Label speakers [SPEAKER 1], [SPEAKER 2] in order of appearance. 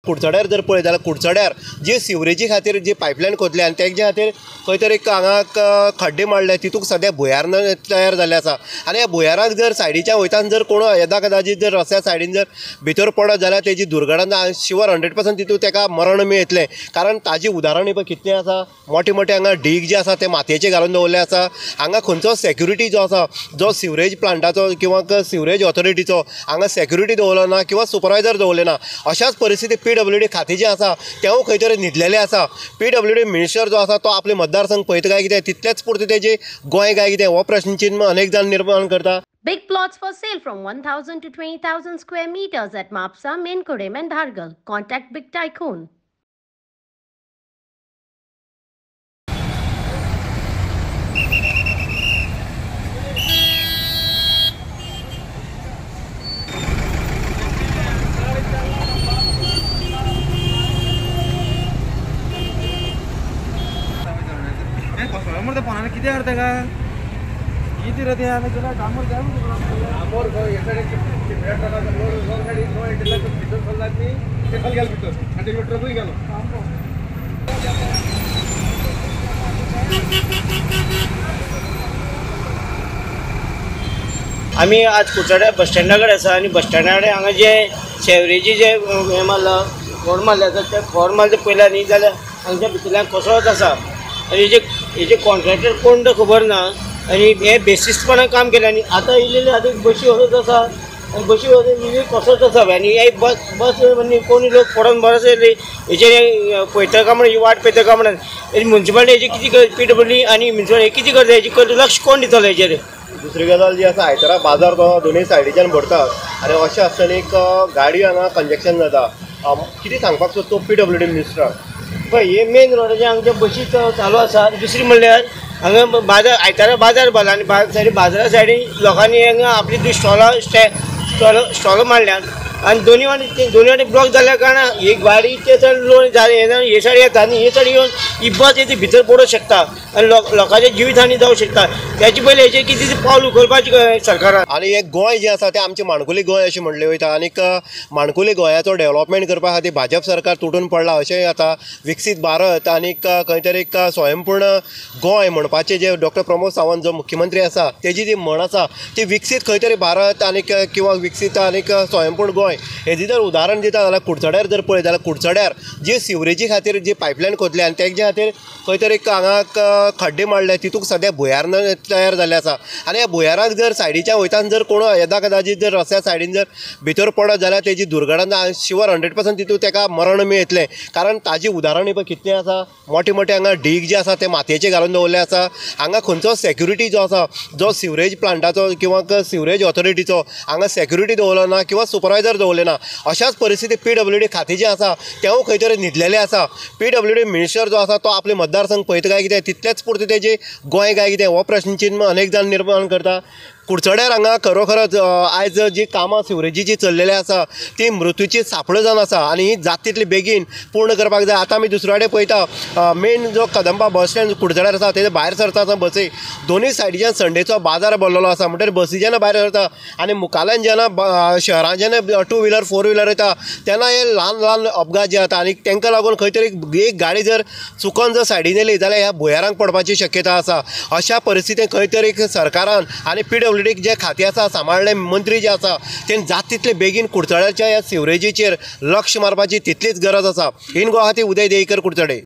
[SPEAKER 1] कुडचड्यार जर पळयत जाल्यार कुडचड्यार जी सिवरेजी खातीर जी पायपलायन खोदल्या आनी तेजे खातीर खंय तरी हांगा खड्डे मारले तितूंत सद्या भुयार तयार जाल्ले आसा आनी ह्या भुयाराक जर सायडीच्या वयतान जर कोण येदा कदाचित जर रस्त्या सायडीन जर भितर पडत जाल्यार तेजी दुर्घटना शिवर 100% तितूंत तेका मरण मेळटलें कारण ताजी उदाहरणां पळय कितलें आसा मोठे मोठे हांगा ढीग जे आसा ते मातयेचे घालून दवरले आसा हांगा खंयचो सेक्युरिटी जो आसा जो सिवरेज प्लांटाचो किंवा सिवरेज ऑथॉरिटीचो हांगा सेक्युरिटी दवरलो ना किंवा सुपरवायझर दवरले ना अशाच परिस्थितीत PWD खातें जें आसा तेंवूय खंय तरी न्हिदलेलें आसा PWD मिनिस्टर जो आसा तो आपले मतदारसंघ पळयता काय कितें तितलेच पुरते तेजे गोंय काय कितें हो प्रश्नचिन्ह अनेक जाण निर्माण करता.
[SPEAKER 2] Big plots for sale from 1,000 to 20,000 square meters at Mapsa, Menkodem and Dhargal. Contact Big Tycoon.
[SPEAKER 3] किती अर्थ का किती रथे आले त्याला डांबर द्या डांबर आम्ही आज कुडचड्यार बस स्टँडाकडे आसा आणि बस स्टँडाकडे हांगा जे शेवरेजी जे हे मारला खोर मारले आसा ते खोर मारले पयला न्ही जाल्यार हांगच्या भितरल्यान कोसळत आसा आणि हेजे कॉन्ट्रॅक्टर कोण तो खबर ना आणि हे बेसिसपणान काम केलें आनी आतां इल्लेले आतां बशी वचत आसा आनी बशी वचत कोसळत आसा आनी हे बस म्हणजे कोणी लोक पडोन बरोच हेचेर पळयता काय म्हणून ही वाट पळयता काय म्हणून म्युन्सिपालिटी हेची कितें PWD आनी म्युन्सिपालिटी कितें करता हेची लक्ष कोण दितलो हेचेर.
[SPEAKER 1] दुसरी गजाल जी आसा आयतारा बाजार तो दोनूय सायडीच्यान भरता आनी अशें आसतना एक गाडी हांगा कंजेक्शन जाता कितें सांगपाक सोदता PWD मिनिस्टर
[SPEAKER 3] पळय हे मेन रोडाचे हांगच्या बशी चालू आसा. दुसरी म्हणल्यार हांगा बाजार आयतारा बाजार भरला आनी बाजारा सायडीन लोकांनी हांगा आपली स्टॉल मारल्यात आनी दोनी वाटी ब्लॉक जाल्ल्या कारणान ही गाडी ते सायड लोन हे सायड येता आनी हे सायड येवन ही बस येती भितर पडूंक शकता आनी लोकांचे जिवीत हानी जावंक शकता. त्याची पयलीं हेचेर कितें पावल उखलपाची सरकारान.
[SPEAKER 1] आनी एक गोंय जें आसा तें आमचें माणकुली गोंय अशें म्हणलें वयता आनीक माणकुली गोंयाचो डेव्हलपमेंट करपा खातीर भाजप सरकार तुटून पडला अशेंय आतां विकसीत भारत आनीक खंय तरी एक स्वयंपूर्ण गोंय म्हणपाचें जे डॉक्टर प्रमोद सावंत जो मुख्यमंत्री आसा तेजी जी म्हण आसा ती विकसीत खंय तरी भारत आनीक किंवा विकसीत आनीक स्वयंपूर्ण गोंय हेजी जर उदाहरण दिता जाल्यार कुडचड्यार जर पळयत जाल्यार कुडचड्यार जी सिवरेजी खातीर जी पायपलायन खोदल्या आनी तेजे खातीर खंय तरी हांगा खड्डे मारले तितूंत सद्या भुयार तयार जाल्ले आसा आनी ह्या भुयाराक जर सायडीच्या वयतान जर कोण येदा कदाचित जर रस्त्या सायडीन जर भितर पडत जाल्यार तेजी दुर्घटना शिवर 100% तितूंत तेका मरण मेळटलें कारण ताजी उदाहरणां पळय कितलें आसा मोठे मोठे हांगा ढीग जे आसा ते मातयेचे घालून दवरले आसा हांगा खंयचो सेक्युरिटी जो आसा जो सिवरेज प्लांटाचो किंवा सिवरेज ऑथॉरिटीचो हांगा सेक्युरिटी दवरलो ना किंवा सुपरवायझर दवरले ना अशाच परिस्थितीत PWD खातें जें आसा तेंवूय खंय तरी न्हिदलेलें आसा. PWD मिनिस्टर जो आसा तो आपले मतदारसंघ पळयता काय कितें तितलेच पुरते तेजे गोंय काय कितें हो प्रश्नचिन्ह अनेक जाण निर्माण करता. कुडचड्यार हांगा खरोखरच आयज जी कामां सिवरेजीची चल्लेली आसा ती मृत्यूची सांपळ जावन आसा आनी ही जाता तितली बेगीन पूर्ण करपाक जाय. आतां आमी दुसरे कडेन पळयता मेन जो कदंबा बस स्टँड कुडचड्यार आसा तेजे भायर सरता आसा बसी दोनूय सायडीच्यान संडेचो बाजार भरलेलो आसा म्हणटकीर बसी जेन्ना भायर सरता आनी मुखाल्यान जेन्ना शहरान जेन्ना 2 व्हिलर 4 व्हिलर येता तेन्ना हे ल्हान ल्हान अपघात जे जाता आनी तांकां लागून खंय तरी एक गाडी जर चुकोन जर सायडीन येयली जाल्यार ह्या भुयारांक पडपाची शक्यता आसा. अशा परिस्थितींत खंय तरी सरकारान आनी PWD जे खातें आसा सांबाळले मंत्री जे आसा तें जाता तितले बेगीन कुडचड्याच्या ह्या सिवरेजीचेर लक्ष मारपाची तितलीच गरज आसा. इन गोवा खातीर उदय देयकर कुडचडे.